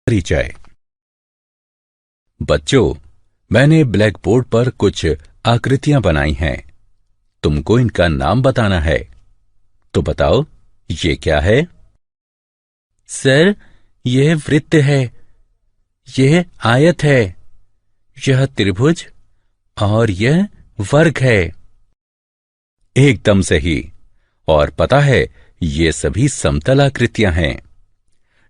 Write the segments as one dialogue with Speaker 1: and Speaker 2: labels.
Speaker 1: परिचय। बच्चों, मैंने ब्लैक बोर्ड पर कुछ आकृतियां बनाई हैं। तुमको इनका नाम बताना है। तो बताओ, ये क्या है?
Speaker 2: सर, यह वृत्त है, यह आयत है, यह त्रिभुज और यह वर्ग है।
Speaker 1: एकदम सही। और पता है, ये सभी समतल आकृतियां हैं।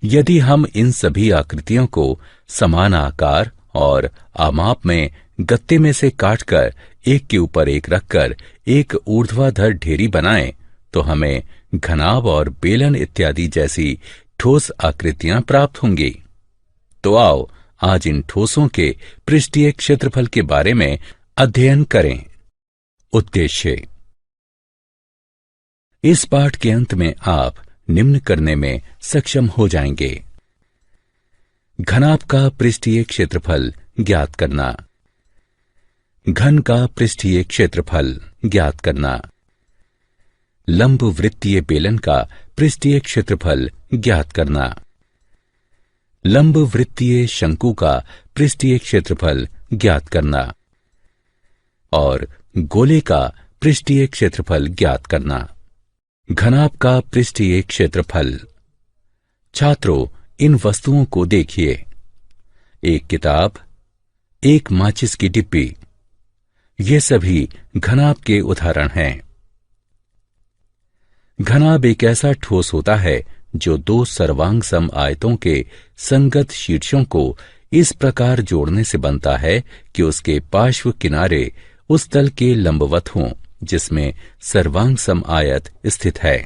Speaker 1: यदि हम इन सभी आकृतियों को समान आकार और आमाप में गत्ते में से काटकर एक के ऊपर एक रखकर एक ऊर्ध्वाधर ढेरी बनाएं, तो हमें घनाभ और बेलन इत्यादि जैसी ठोस आकृतियां प्राप्त होंगी। तो आओ आज इन ठोसों के पृष्ठीय क्षेत्रफल के बारे में अध्ययन करें। उद्देश्य। इस पाठ के अंत में आप निम्न करने में सक्षम हो जाएंगे। घनाभ का पृष्ठीय क्षेत्रफल ज्ञात करना, घन का पृष्ठीय क्षेत्रफल ज्ञात करना, लंब वृत्तीय बेलन का पृष्ठीय क्षेत्रफल ज्ञात करना, लंब वृत्तीय शंकु का पृष्ठीय क्षेत्रफल ज्ञात करना और गोले का पृष्ठीय क्षेत्रफल ज्ञात करना। घनाभ का पृष्ठीय क्षेत्रफल। छात्रों, इन वस्तुओं को देखिए। एक किताब, एक माचिस की डिब्बी, ये सभी घनाभ के उदाहरण हैं। घनाभ एक ऐसा ठोस होता है जो दो सर्वांग सम आयतों के संगत शीर्षों को इस प्रकार जोड़ने से बनता है कि उसके पार्श्व किनारे उस तल के लंबवत हों जिसमें सर्वांग सम आयत स्थित है।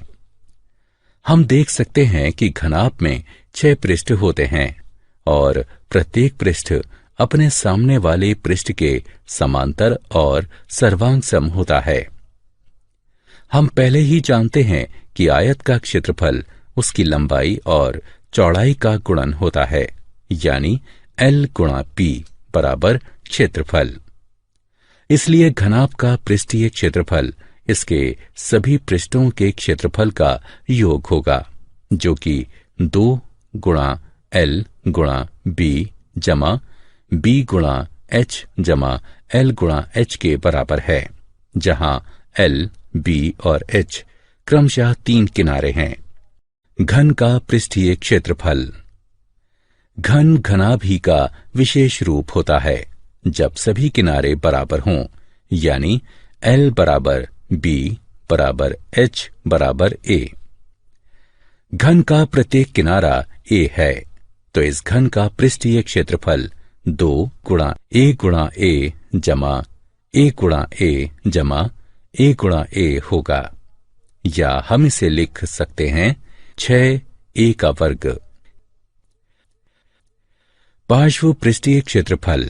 Speaker 1: हम देख सकते हैं कि घनाभ में 6 पृष्ठ होते हैं और प्रत्येक पृष्ठ अपने सामने वाले पृष्ठ के समांतर और सर्वांग सम होता है। हम पहले ही जानते हैं कि आयत का क्षेत्रफल उसकी लंबाई और चौड़ाई का गुणन होता है, यानी L गुणा P बराबर क्षेत्रफल। इसलिए घनाभ का पृष्ठीय क्षेत्रफल इसके सभी पृष्ठों के क्षेत्रफल का योग होगा, जो कि 2 गुणा L गुणा B जमा B गुणा H जमा L गुणा H के बराबर है, जहां L, B और H क्रमशः 3 किनारे हैं। घन का पृष्ठीय क्षेत्रफल। घन घनाभ ही का विशेष रूप होता है जब सभी किनारे बराबर हों, यानी L बराबर B बराबर H बराबर A। घन का प्रत्येक किनारा A है, तो इस घन का पृष्ठीय क्षेत्रफल 2 गुणा A गुणा A जमा A गुणा A जमा A गुणा A होगा, या हम इसे लिख सकते हैं 6A का वर्ग। पार्श्व पृष्ठीय क्षेत्रफल।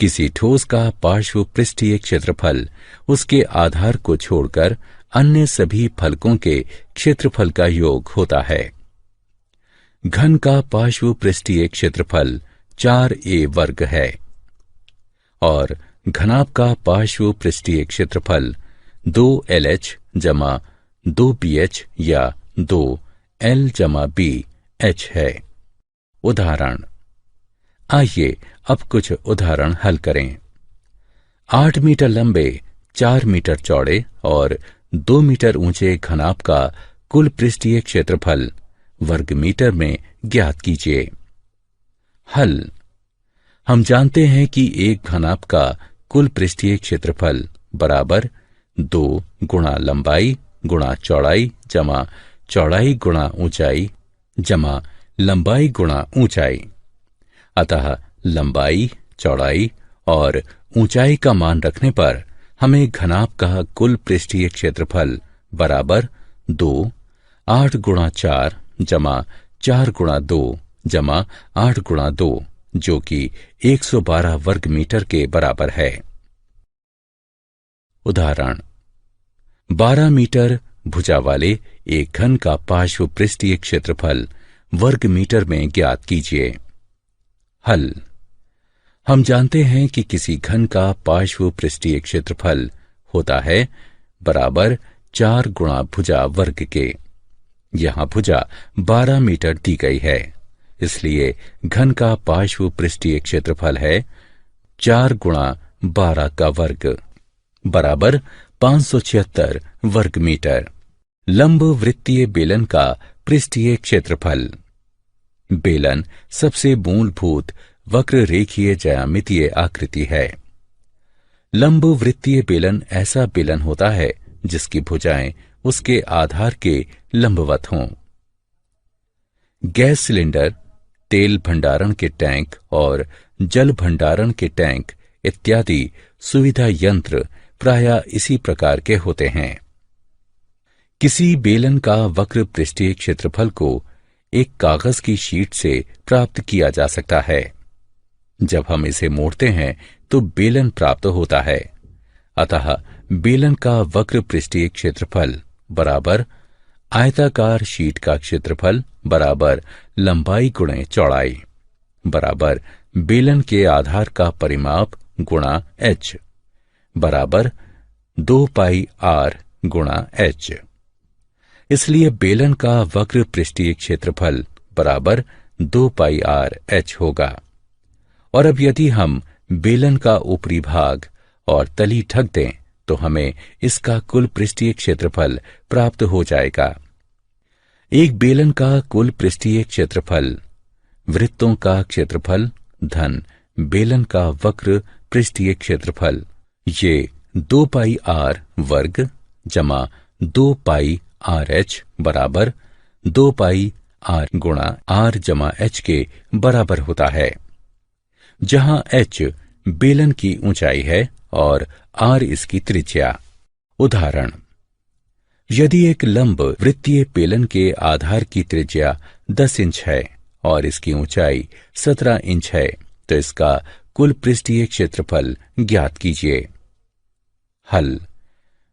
Speaker 1: किसी ठोस का पार्श्व पृष्ठीय क्षेत्रफल उसके आधार को छोड़कर अन्य सभी फलकों के क्षेत्रफल का योग होता है। घन का पार्श्व पृष्ठीय क्षेत्रफल 4A वर्ग है और घनाभ का पार्श्व पृष्ठीय क्षेत्रफल 2LH जमा 2BH या 2L जमा BH है। उदाहरण। आइए अब कुछ उदाहरण हल करें। 8 मीटर लंबे, 4 मीटर चौड़े और 2 मीटर ऊंचे घनाभ का कुल पृष्ठीय क्षेत्रफल वर्ग मीटर में ज्ञात कीजिए। हल। हम जानते हैं कि एक घनाभ का कुल पृष्ठीय क्षेत्रफल बराबर 2 गुणा लंबाई गुणा चौड़ाई जमा चौड़ाई गुणा ऊंचाई जमा लंबाई गुणा ऊंचाई। अतः लंबाई, चौड़ाई और ऊंचाई का मान रखने पर हमें घनाभ का कुल पृष्ठीय क्षेत्रफल बराबर 2 8 गुणा 4 जमा 4 गुणा 2 जमा 8 गुणा 2, जो कि 112 वर्ग मीटर के बराबर है। उदाहरण। 12 मीटर भुजा वाले एक घन का पार्श्व पृष्ठीय क्षेत्रफल वर्ग मीटर में ज्ञात कीजिए। हल। हम जानते हैं कि किसी घन का पार्श्व पृष्ठीय क्षेत्रफल होता है बराबर 4 गुणा भुजा वर्ग के। यहां भुजा 12 मीटर दी गई है, इसलिए घन का पार्श्व पृष्ठीय क्षेत्रफल है 4 गुणा 12 का वर्ग बराबर 576 वर्ग मीटर। लंब वृत्तीय बेलन का पृष्ठीय क्षेत्रफल। बेलन सबसे मूलभूत वक्र रेखीय ज्यामितीय आकृति है। लंब वृत्तीय बेलन ऐसा बेलन होता है जिसकी भुजाएं उसके आधार के लंबवत हों। गैस सिलेंडर, तेल भंडारण के टैंक और जल भंडारण के टैंक इत्यादि सुविधा यंत्र प्रायः इसी प्रकार के होते हैं। किसी बेलन का वक्र पृष्ठीय क्षेत्रफल को एक कागज की शीट से प्राप्त किया जा सकता है। जब हम इसे मोड़ते हैं तो बेलन प्राप्त होता है। अतः बेलन का वक्र पृष्ठीय क्षेत्रफल बराबर आयताकार शीट का क्षेत्रफल बराबर लंबाई गुणे चौड़ाई बराबर बेलन के आधार का परिमाप गुणा h बराबर 2 पाई r गुणा h। इसलिए बेलन का वक्र पृष्ठीय क्षेत्रफल बराबर 2 पाई r h होगा। और अब यदि हम बेलन का ऊपरी भाग और तली ढक दें तो हमें इसका कुल पृष्ठीय क्षेत्रफल प्राप्त हो जाएगा। एक बेलन का कुल पृष्ठीय क्षेत्रफल वृत्तों का क्षेत्रफल धन बेलन का वक्र पृष्ठीय क्षेत्रफल, ये 2 पाई r वर्ग जमा 2 पाई r h बराबर 2 पाई r गुणा r जमा h के बराबर होता है, जहां h बेलन की ऊंचाई है और r इसकी त्रिज्या। उदाहरण, यदि एक लंब वृत्तीय बेलन के आधार की त्रिज्या 10 इंच है और इसकी ऊंचाई 17 इंच है तो इसका कुल पृष्ठीय क्षेत्रफल ज्ञात कीजिए। हल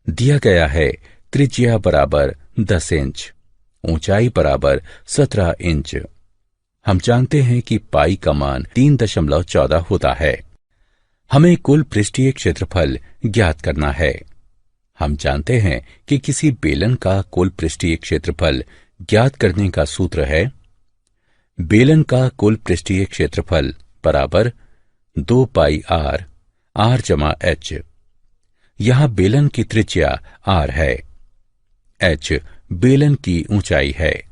Speaker 1: दिया गया है त्रिज्या बराबर 10 इंच, ऊंचाई बराबर 17 इंच। हम जानते हैं कि पाई का मान 3.14 होता है। हमें कुल पृष्ठीय क्षेत्रफल ज्ञात करना है। हम जानते हैं कि किसी बेलन का कुल पृष्ठीय क्षेत्रफल ज्ञात करने का सूत्र है बेलन का कुल पृष्ठीय क्षेत्रफल बराबर 2 पाई r जमा h। यहां बेलन की त्रिज्या r है, h बेलन की ऊंचाई है।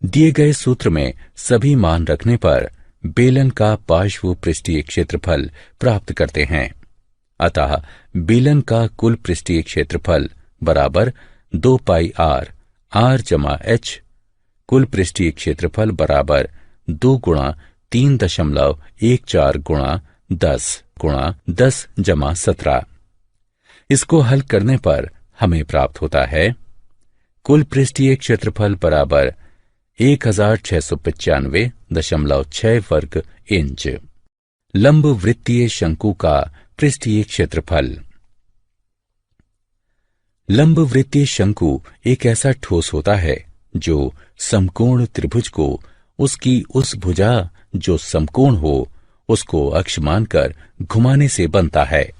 Speaker 1: दिए गए सूत्र में सभी मान रखने पर बेलन का पार्श्व पृष्ठीय क्षेत्रफल प्राप्त करते हैं। अतः बेलन का कुल पृष्ठीय क्षेत्रफल बराबर 2 पाई r जमा h, कुल पृष्ठीय क्षेत्रफल बराबर 2 गुणा 3.14 गुणा 10 जमा 17। इसको हल करने पर हमें प्राप्त होता है कुल पृष्ठीय क्षेत्रफल बराबर 1695.6 वर्ग इंच। लंब वृत्तीय शंकु का पृष्ठीय क्षेत्रफल। लंब वृत्तीय शंकु एक ऐसा ठोस होता है जो समकोण त्रिभुज को उसकी उस भुजा जो समकोण हो उसको अक्ष मानकर घुमाने से बनता है।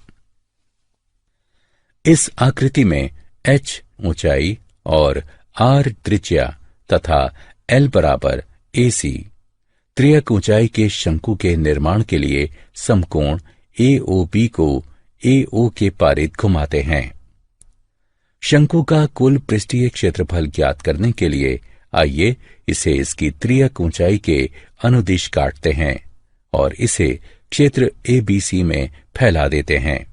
Speaker 1: इस आकृति में h ऊंचाई और r त्रिज्या तथा l बराबर AC त्रियक ऊंचाई के शंकु के निर्माण के लिए समकोण AOB को AO के पारित घुमाते हैं। शंकु का कुल पृष्ठीय क्षेत्रफल ज्ञात करने के लिए आइए इसे इसकी त्रियक ऊंचाई के अनुदिश काटते हैं और इसे क्षेत्र ABC में फैला देते हैं।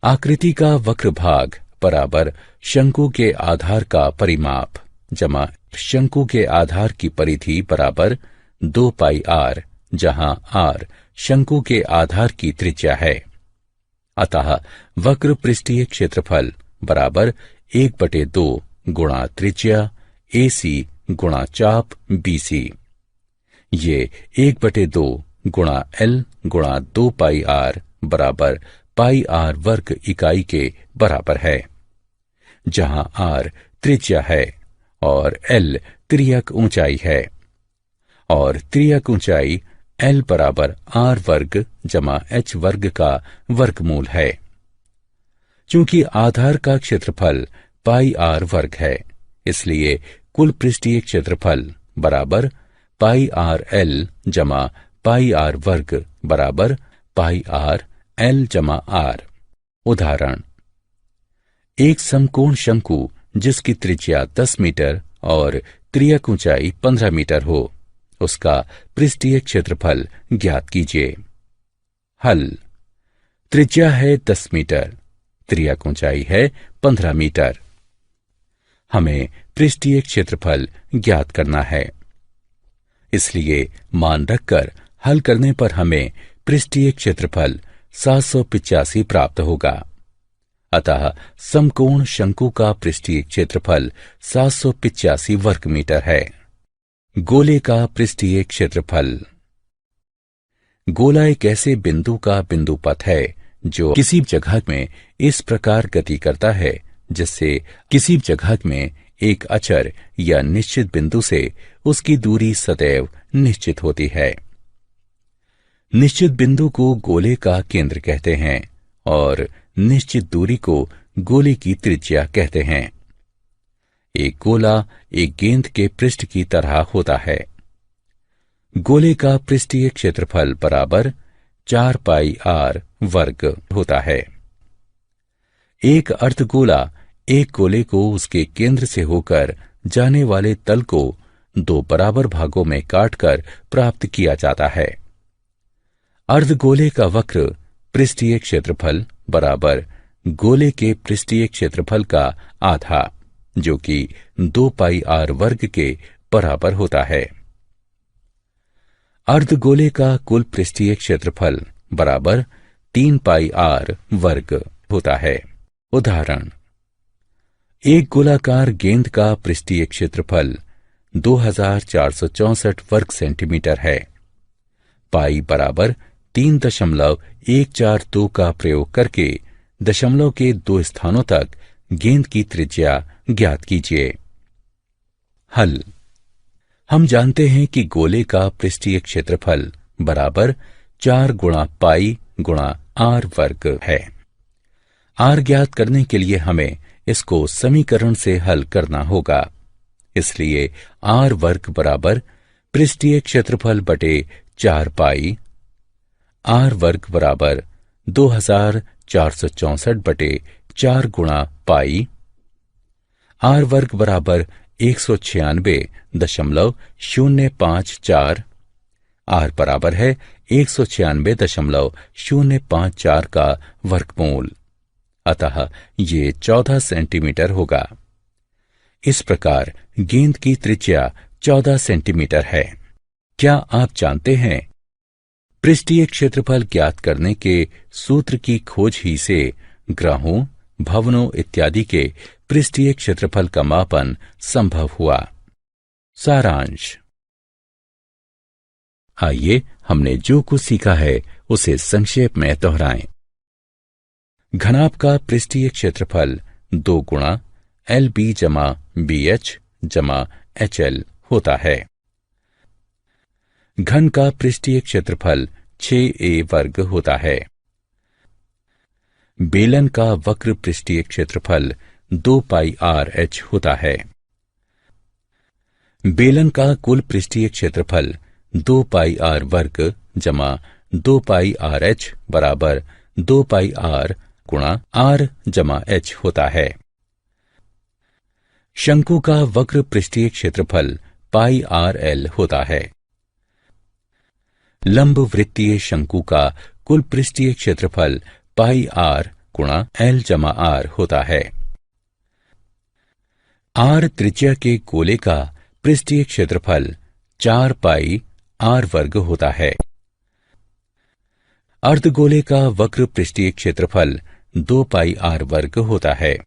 Speaker 1: आकृति का वक्र भाग बराबर शंकु के आधार का परिमाप जमा शंकु के आधार की परिधि बराबर 2 पाई r, जहां r शंकु के आधार की त्रिज्या है। अतः वक्र पृष्ठीय क्षेत्रफल बराबर 1/2 गुणा त्रिज्या AC गुणा चाप BC। ये 1/2 गुणा L गुणा 2 पाई r बराबर पाई r वर्ग इकाई के बराबर है, जहां r त्रिज्या है और L त्रियक ऊंचाई है और त्रियक ऊंचाई L बराबर r वर्ग जमा h वर्ग का वर्गमूल है। चूंकि आधार का क्षेत्रफल पाई r वर्ग है, इसलिए कुल पृष्ठीय क्षेत्रफल बराबर पाई आर एल जमा पाई आर वर्ग बराबर पाई आर एल जमा आर। उदाहरण, एक समकोण शंकु जिसकी त्रिज्या 10 मीटर और त्रियक ऊंचाई 15 मीटर हो, उसका पृष्ठीय क्षेत्रफल ज्ञात कीजिए। हल। त्रिज्या है 10 मीटर, त्रियक ऊंचाई है 15 मीटर। हमें पृष्ठीय क्षेत्रफल ज्ञात करना है, इसलिए मान रखकर हल करने पर हमें पृष्ठीय क्षेत्रफल 785 प्राप्त होगा। अतः समकोण शंकु का पृष्ठीय क्षेत्रफल 785 वर्ग मीटर है। गोले का पृष्ठीय क्षेत्रफल। गोला एक ऐसे बिंदु का बिंदु पथ है जो किसी जगह में इस प्रकार गति करता है जिससे किसी जगह में एक अचर या निश्चित बिंदु से उसकी दूरी सदैव निश्चित होती है। निश्चित बिंदु को गोले का केंद्र कहते हैं और निश्चित दूरी को गोले की त्रिज्या कहते हैं। एक गोला एक गेंद के पृष्ठ की तरह होता है। गोले का पृष्ठीय क्षेत्रफल बराबर 4 पाई आर वर्ग होता है। एक अर्धगोला एक गोले को उसके केंद्र से होकर जाने वाले तल को 2 बराबर भागों में काटकर प्राप्त किया जाता है। अर्धगोले का वक्र पृष्ठीय क्षेत्रफल बराबर गोले के पृष्ठीय क्षेत्रफल का आधा, जो कि 2 पाई आर वर्ग के बराबर होता है। अर्धगोले का कुल पृष्ठीय क्षेत्रफल बराबर 3 पाई आर वर्ग होता है। उदाहरण, एक गोलाकार गेंद का पृष्ठीय क्षेत्रफल 2464 वर्ग सेंटीमीटर है। पाई बराबर 3.142 का प्रयोग करके दशमलव के 2 स्थानों तक गेंद की त्रिज्या ज्ञात कीजिए। हल। हम जानते हैं कि गोले का पृष्ठीय क्षेत्रफल बराबर 4 गुणा पाई गुणा आर वर्ग है। आर ज्ञात करने के लिए हमें इसको समीकरण से हल करना होगा। इसलिए आर वर्ग बराबर पृष्ठीय क्षेत्रफल बटे 4 पाई, आर वर्ग बराबर 2464 बटे 4 गुणा पाई, आर वर्ग बराबर 196.054, आर बराबर है 196.054 का वर्गमूल। अतः ये 14 सेंटीमीटर होगा। इस प्रकार गेंद की त्रिज्या 14 सेंटीमीटर है। क्या आप जानते हैं, पृष्ठीय क्षेत्रफल ज्ञात करने के सूत्र की खोज ही से ग्रहों, भवनों इत्यादि के पृष्ठीय क्षेत्रफल का मापन संभव हुआ। सारांश। आइए हमने जो कुछ सीखा है उसे संक्षेप में दोहराएं। घनाभ का पृष्ठीय क्षेत्रफल 2 गुणा LB जमा BH जमा HL होता है। घन का पृष्ठीय क्षेत्रफल 6A वर्ग होता है। बेलन का वक्र पृष्ठीय क्षेत्रफल 2 पाई RH होता है। बेलन का कुल पृष्ठीय क्षेत्रफल 2 पाई R वर्ग जमा 2 पाई RH बराबर 2 पाई R गुणा R जमा H होता है। शंकु का वक्र पृष्ठीय क्षेत्रफल पाई RL होता है। लंब वृत्तीय शंकु का कुल पृष्ठीय क्षेत्रफल पाई R गुणा L जमा R होता है। R त्रिज्या के गोले का पृष्ठीय क्षेत्रफल 4 पाई R वर्ग होता है। अर्धगोले का वक्र पृष्ठीय क्षेत्रफल 2 पाई R वर्ग होता है।